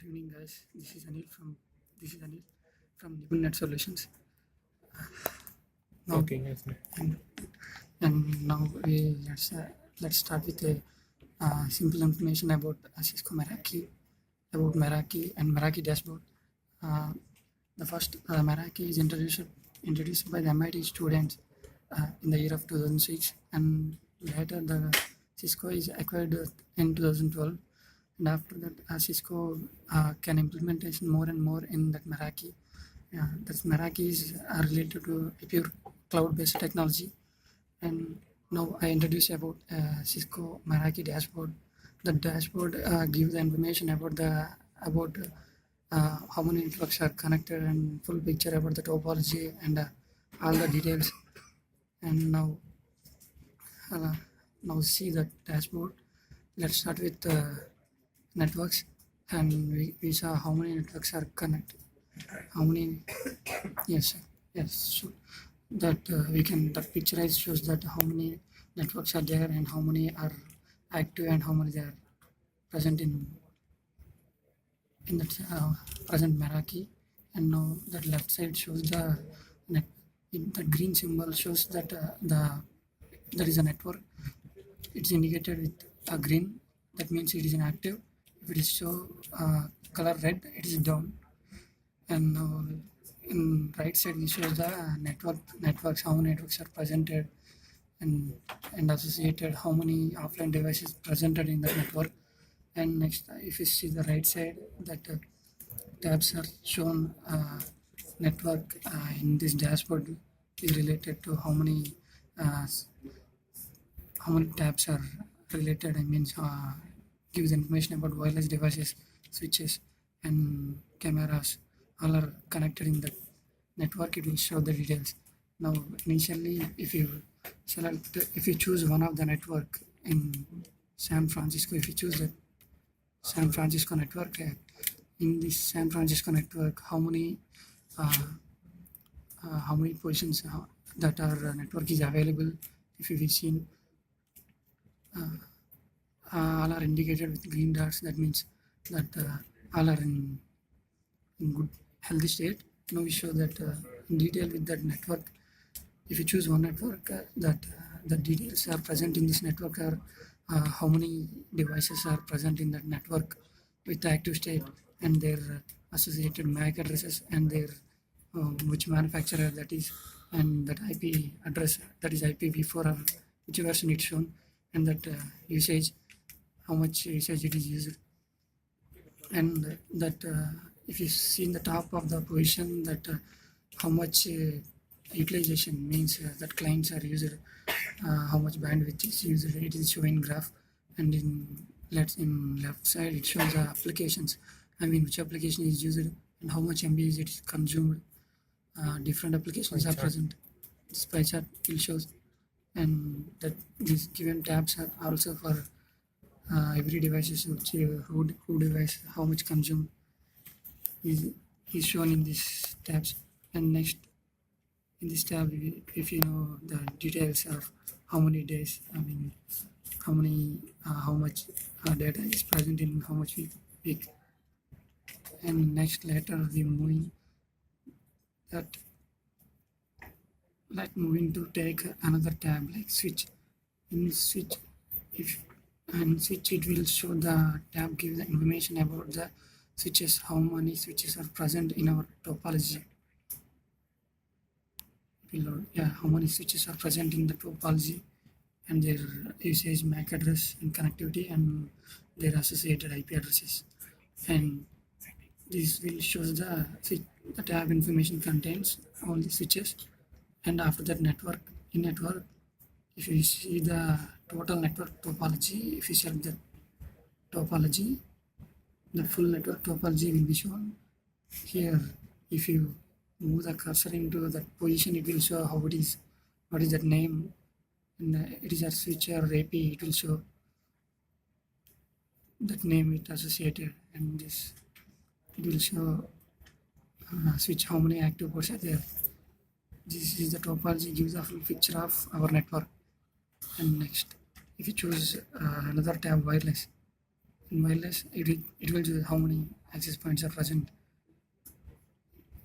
evening, guys. This is Anil from Nibun Net Solutions. Now Okay, yes, ma'am. and now let's start with a simple information about Cisco Meraki, about Meraki and Meraki dashboard. Uh, the first Meraki is introduced by the MIT students in the year of 2006, and later the Cisco is acquired in 2012. And after that, Cisco can implementation more and more in that Meraki. That Meraki is related to a pure cloud-based technology. And now I introduce about Cisco Meraki dashboard. The dashboard gives the information about how many networks are connected and full picture about the topology and all the details. And uh, now see the dashboard. Let's start with networks, and we saw how many networks are connected. How many? Yes, sir. Yes. So that we can the picturized shows that how many networks are there and how many are active and how many they are present in that present Meraki. And now that left side shows the net. The green symbol shows that there is a network. It's indicated with a green. That means it is inactive. If it is show color red, it is down. And in right side we shows the networks, how many networks are presented and associated, how many offline devices presented in the network. And next, if you see the right side, that tabs are shown. Network in this dashboard is related to uh, how many tabs are related. I mean, gives information about wireless devices, switches, and cameras. All are connected in the network. It will show the details. Now, initially, if you choose one of the network in San Francisco, if you choose the San Francisco network, in this San Francisco network, how many positions that our network is available. If you see, all are indicated with green dots. That means that all are in good healthy state. Now we show that in detail with that network. If you choose one network, that the details are present in this network are how many devices are present in that network with the active state and their associated MAC addresses and their which manufacturer that is, and that IP address, that is IPv4 or which version it's shown, and that usage, how much usage it is used. And that if you see in the top of the position that how much utilization means that clients are used, how much bandwidth is used, it is showing graph. And in left side it shows the applications, I mean which application is used and how much MB is it consumed. Different applications are present. This pie chart will shows, and that these given tabs are also for every devices which who device how much consumed is shown in these tabs. And next, in this tab, if you know the details of how many days, I mean how much data is present in how much week. And next, later we moving that, like moving to take another tab like switch. In switch, if and switch, it will show the tab give the information about the switches, how many switches are present in our topology. How many switches are present in the topology and their usage, MAC address and connectivity and their associated IP addresses. And this will show the tab information contains all the switches. And after that, network, in network, if you see the total network topology, if you select the topology, the full network topology will be shown here. If you move the cursor into that position, it will show how it is, what is that name, and it is a switch or AP, it will show that name it associated, and this it will show switch how many active ports are there. This is the topology, gives a full picture of our network. And next, if you choose another tab, wireless, in wireless it will choose how many access points are present,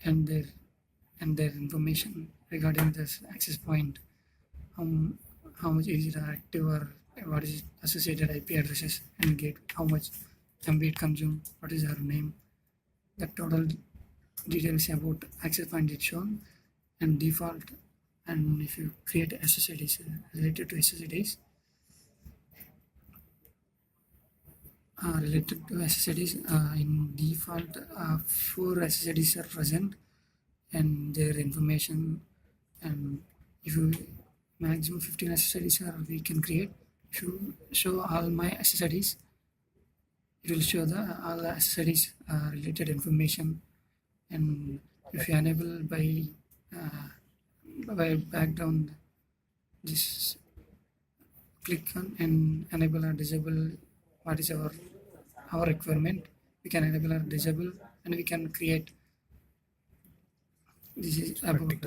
and their information regarding this access point, how, how much is it active, or what is associated IP addresses and gate, how much MB it consumed, what is her name, the total details about access point is shown, and default. And if you create SSIDs related to SSIDs, in default, 4 SSIDs are present and their information. And if you maximum 15 SSIDs are we can create. If you show all my SSIDs, it will show the all the SSIDs related information. And if you enable by back down this, click on and enable or disable what is our requirement, we can enable or disable, and we can create. This is about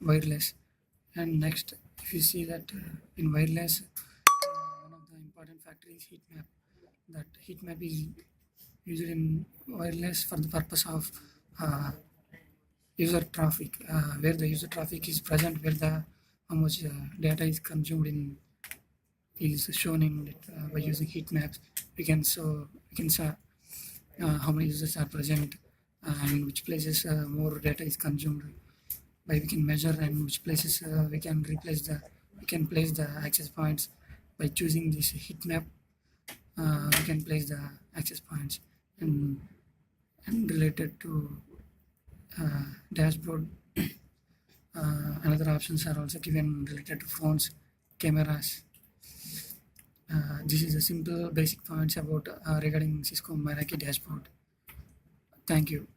wireless. And next, if you see that in wireless, one of the important factors is heat map. That heat map is used in wireless for the purpose of user traffic, where the user traffic is present, where the how much data is consumed in is shown in it, by using heat maps. We can see how many users are present and which places more data is consumed. By we can measure and which places we can place the access points. By choosing this heat map, we can place the access points. And related to dashboard, another options are also given related to phones, cameras. This is a simple basic points about regarding Cisco Meraki dashboard. Thank you.